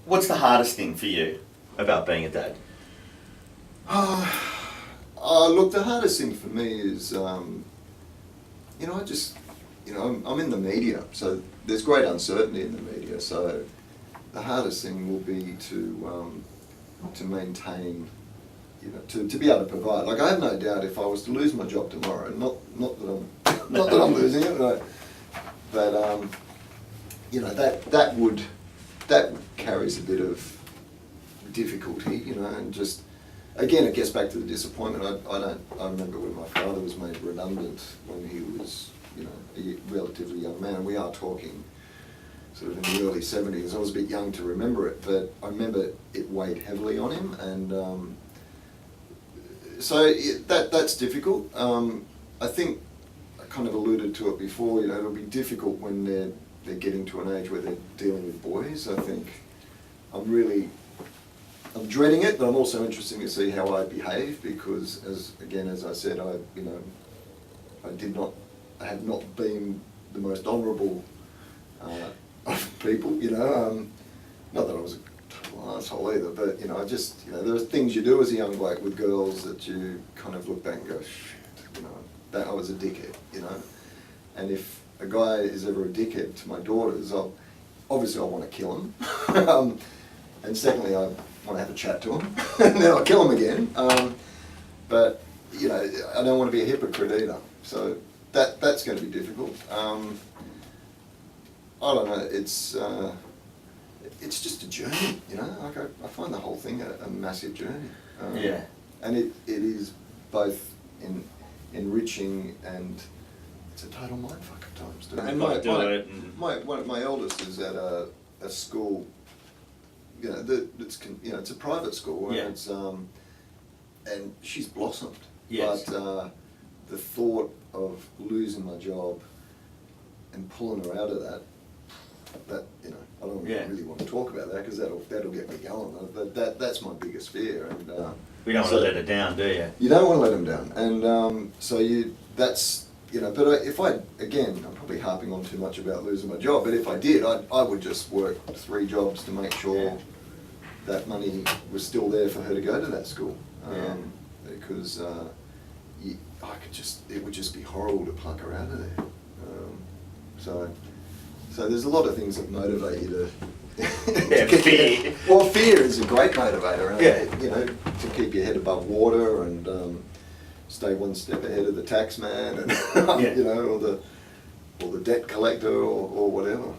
What's the hardest thing for you about being a dad? Look, the hardest thing for me is, I just, I'm in the media, so there's great uncertainty in the media. So the hardest thing will be to maintain, to be able to provide. Like, I have no doubt if I was to lose my job tomorrow, not that I'm not that I'm losing it, no, but that carries a bit of difficulty, and just, again, it gets back to the disappointment. I remember when my father was made redundant when he was, a relatively young man. We are talking sort of in the early 70s. I was a bit young to remember it, but I remember it weighed heavily on him, and that's difficult. I think I kind of alluded to it before. It'll be difficult when they're getting to an age where they're dealing with boys. I think I'm dreading it, but I'm also interested to see how I behave, because as I said, I have not been the most honourable of people, not that I was a total asshole either, but there are things you do as a young bloke with girls that you kind of look back and go, shit, that I was a dickhead, and if a guy is ever a dickhead to my daughters, obviously I want to kill him, and secondly I want to have a chat to him, and then I'll kill him again, but I don't want to be a hypocrite either, so that's going to be difficult. I don't know, it's just a journey, like I find the whole thing a massive journey. Yeah. And it is both enriching and it's a total mindfuck at times. And one of my eldest is at a school, it's a private school, and yeah. it's and she's blossomed. Yes. But the thought of losing my job and pulling her out of that I don't really want to talk about that, because that'll get me going. But that's my biggest fear, and we don't want to let her down, do you? You don't want to let them down, and But if I'm probably harping on too much about losing my job. But if I did, I would just work 3 jobs to make sure that money was still there for her to go to that school, because it would just be horrible to pluck her out of there. So there's a lot of things that motivate you to fear. Well, fear is a great motivator, and to keep your head above water and stay one step ahead of the tax man, and or the debt collector, or whatever.